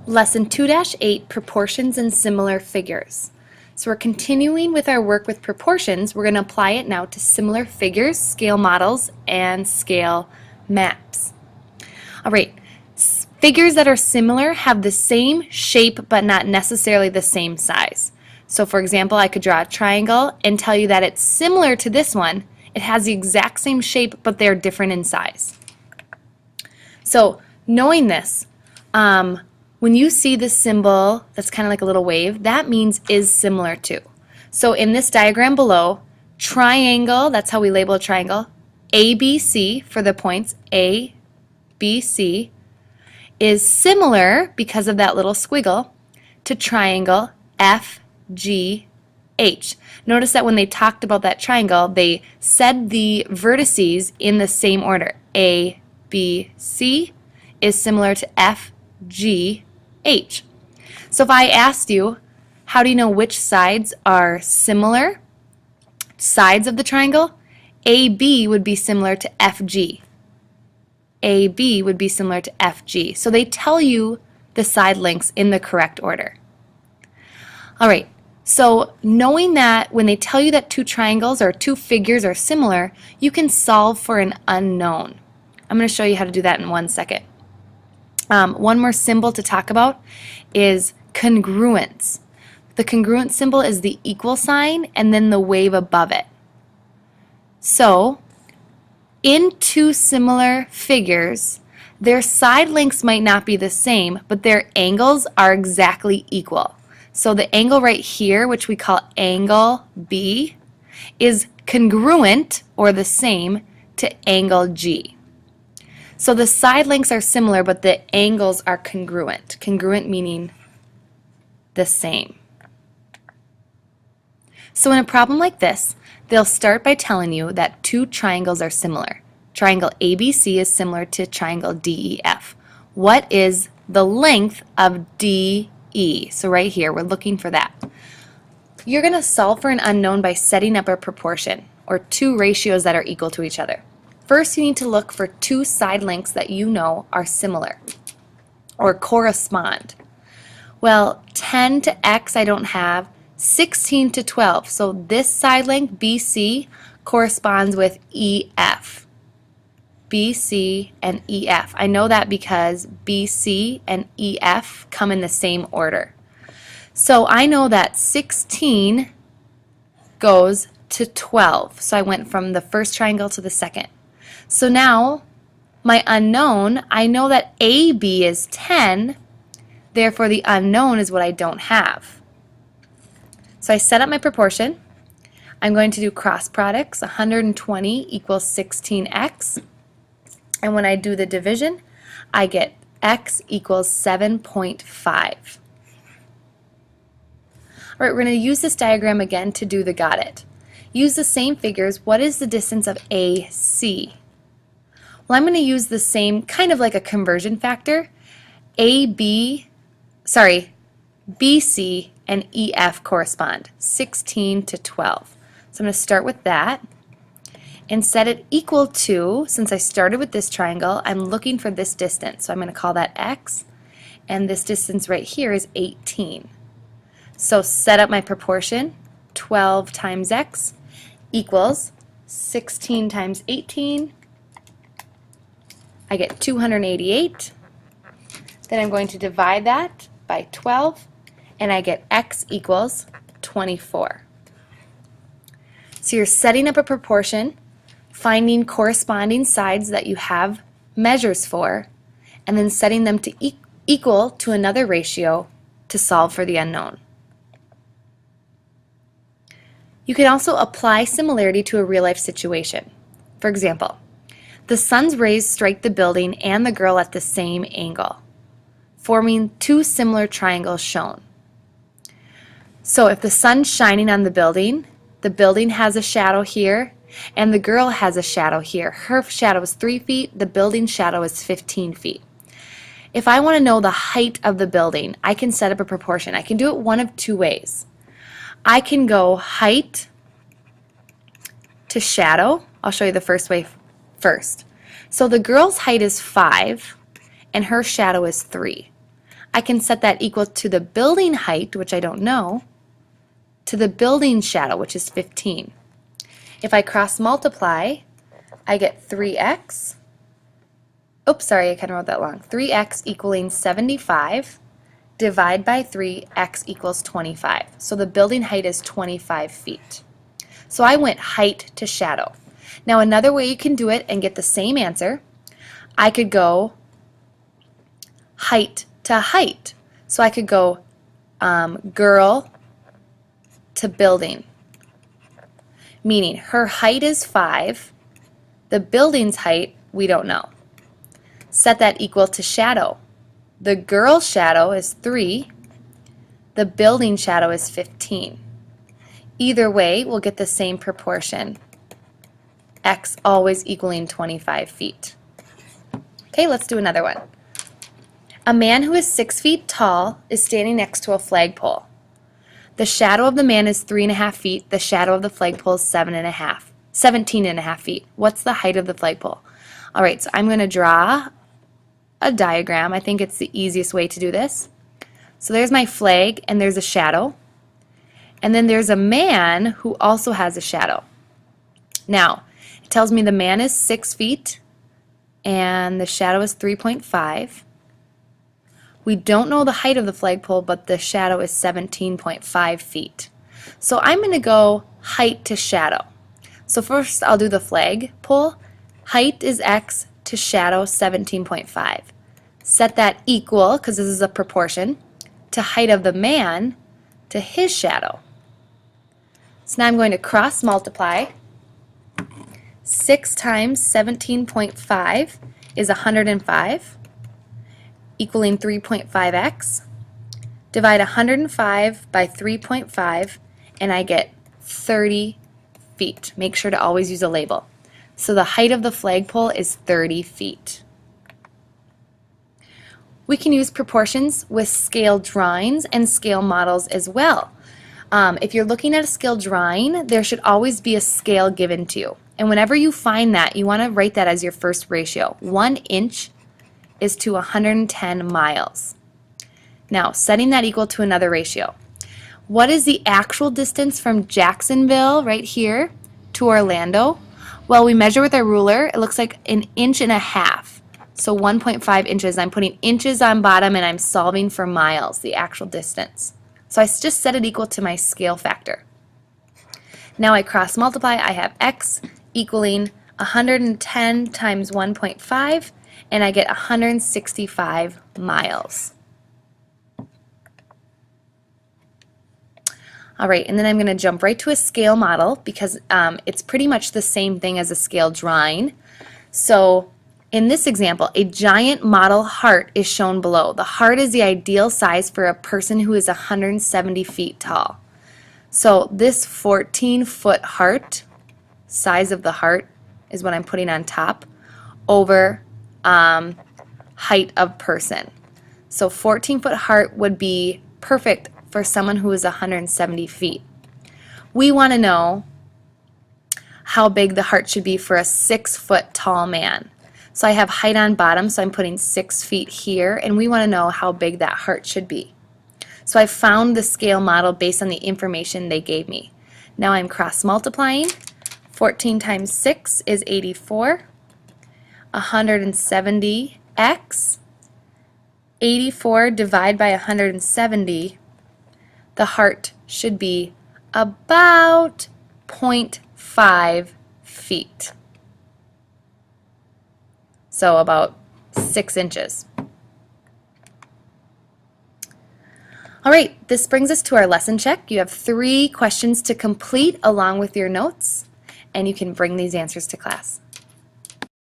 Lesson 2-8, Proportions and Similar Figures. So we're continuing with our work with proportions. We're going to apply it now to similar figures, scale models, and scale maps. All right, figures that are similar have the same shape but not necessarily the same size. So for example, I could draw a triangle and tell you that it's similar to this one. It has the exact same shape but they're different in size. So knowing this, when you see this symbol that's kind of like a little wave, that means is similar to. So in this diagram below, triangle, that's how we label a triangle, ABC for the points, ABC, is similar, because of that little squiggle, to triangle FGH. Notice that when they talked about that triangle, they said the vertices in the same order. ABC is similar to FGH. So if I asked you, how do you know which sides are similar? Sides of the triangle? AB would be similar to FG. AB would be similar to FG. So they tell you the side lengths in the correct order. All right, so knowing that when they tell you that two triangles or two figures are similar, you can solve for an unknown. I'm going to show you how to do that in 1 second. One more symbol to talk about is congruence. The congruent symbol is the equal sign and then the wave above it. So, in two similar figures, their side lengths might not be the same, but their angles are exactly equal. So the angle right here, which we call angle B, is congruent or the same to angle G. So the side lengths are similar, but the angles are congruent. Congruent meaning the same. So in a problem like this, they'll start by telling you that two triangles are similar. Triangle ABC is similar to triangle DEF. What is the length of DE? So right here, we're looking for that. You're going to solve for an unknown by setting up a proportion, or two ratios that are equal to each other. First, you need to look for two side lengths that you know are similar or correspond. Well, 10 to X I don't have, 16 to 12. So this side length, BC, corresponds with EF. BC and EF. I know that because BC and EF come in the same order. So I know that 16 goes to 12. So I went from the first triangle to the second. So now, my unknown, I know that AB is 10, therefore the unknown is what I don't have. So I set up my proportion. I'm going to do cross products. 120 equals 16x. And when I do the division, I get x equals 7.5. All right, we're going to use this diagram again to do the got it. Use the same figures. What is the distance of AC? Well, I'm going to use the same, kind of like a conversion factor. BC and EF correspond, 16 to 12. So I'm going to start with that and set it equal to, since I started with this triangle, I'm looking for this distance. So I'm going to call that X, and this distance right here is 18. So set up my proportion, 12 times X equals 16 times 18. I get 288. Then I'm going to divide that by 12, and I get X equals 24. So you're setting up a proportion, finding corresponding sides that you have measures for, and then setting them to equal to another ratio to solve for the unknown. You can also apply similarity to a real-life situation. For example, the sun's rays strike the building and the girl at the same angle, forming two similar triangles shown. So if the sun's shining on the building has a shadow here, and the girl has a shadow here. Her shadow is 3 feet, the building shadow is 15 feet. If I want to know the height of the building, I can set up a proportion. I can do it one of two ways. I can go height to shadow. I'll show you the first way first. So the girl's height is 5 and her shadow is 3. I can set that equal to the building height, which I don't know, to the building shadow, which is 15. If I cross multiply, I get 3x. Oops, sorry, I kind of wrote that wrong. 3x equaling 75. Divide by 3, x equals 25. So the building height is 25 feet. So I went height to shadow. Now another way you can do it and get the same answer, I could go height to height. So I could go girl to building, meaning her height is 5, the building's height we don't know. Set that equal to shadow. The girl's shadow is 3, the building shadow is 15. Either way, we'll get the same proportion, x always equaling 25 feet. Okay, let's do another one. A man who is 6 feet tall is standing next to a flagpole. The shadow of the man is 3.5 feet, the shadow of the flagpole is 17.5 feet. What's the height of the flagpole? All right, so I'm going to draw a diagram. I think it's the easiest way to do this. So there's my flag and there's a shadow. And then there's a man who also has a shadow. Now, it tells me the man is 6 feet and the shadow is 3.5. We don't know the height of the flagpole, but the shadow is 17.5 feet. So I'm going to go height to shadow. So first I'll do the flagpole. Height is x to shadow 17.5. Set that equal, because this is a proportion, to height of the man to his shadow. So now I'm going to cross multiply. 6 times 17.5 is 105, equaling 3.5x. Divide 105 by 3.5 and I get 30 feet. Make sure to always use a label. So the height of the flagpole is 30 feet. We can use proportions with scale drawings and scale models as well. If you're looking at a scale drawing, there should always be a scale given to you. And whenever you find that, you want to write that as your first ratio. 1 inch is to 110 miles. Now, setting that equal to another ratio. What is the actual distance from Jacksonville, right here, to Orlando? Well, we measure with our ruler. It looks like 1.5 inches. So 1.5 inches. I'm putting inches on bottom and I'm solving for miles, the actual distance. So I just set it equal to my scale factor. Now I cross multiply. I have x equaling 110 times 1.5 and I get 165 miles. All right, and then I'm going to jump right to a scale model because it's pretty much the same thing as a scale drawing. So in this example, a giant model heart is shown below. The heart is the ideal size for a person who is 170 feet tall. So this 14-foot heart, size of the heart, is what I'm putting on top, over height of person. So 14-foot heart would be perfect for someone who is 170 feet. We want to know how big the heart should be for a 6-foot tall man. So I have height on bottom, so I'm putting 6 feet here, and we want to know how big that heart should be. So I found the scale model based on the information they gave me. Now I'm cross multiplying. 14 times 6 is 84. 170x. 84 divided by 170. The heart should be about 0.5 feet. So about 6 inches. All right, this brings us to our lesson check. You have 3 questions to complete along with your notes, and you can bring these answers to class.